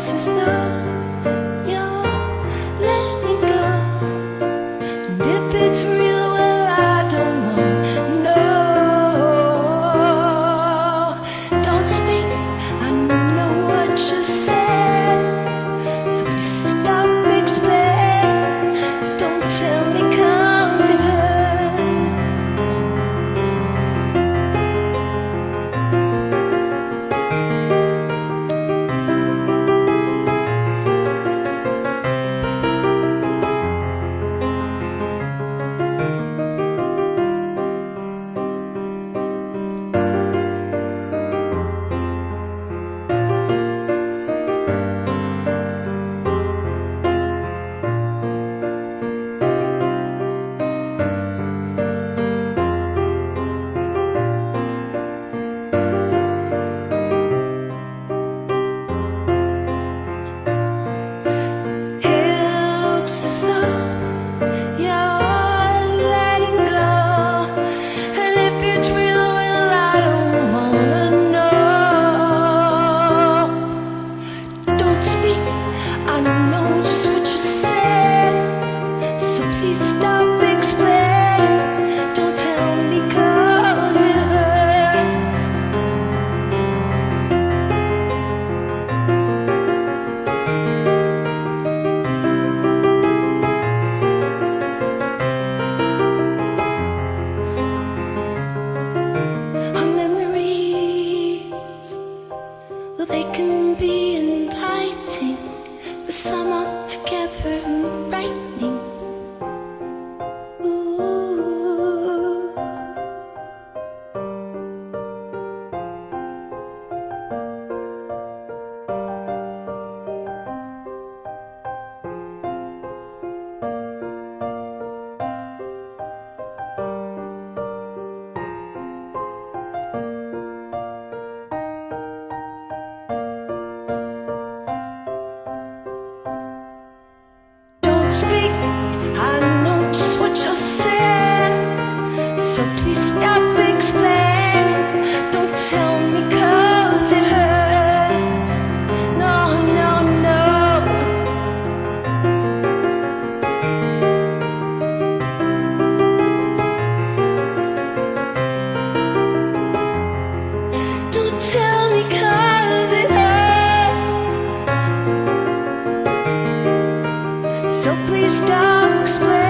looks as though you're letting go. And if it's real, well, I don't want to know. Don't speak, I know what you said. So please stop explaining. Don't tell me 'cause it hurts. As though you're letting go. And if it's real, well, I don't wanna know. Don't speak, I know just what you said. So please stop explaining. Don't tell me 'cause it hurts. They can be inviting, but some altogether frightening. Ooh. Speak, I know just what you said. So please stop explaining. Don't tell me 'cause it hurts. No, no, no. Don't tell me 'cause it hurts. So please stop explaining.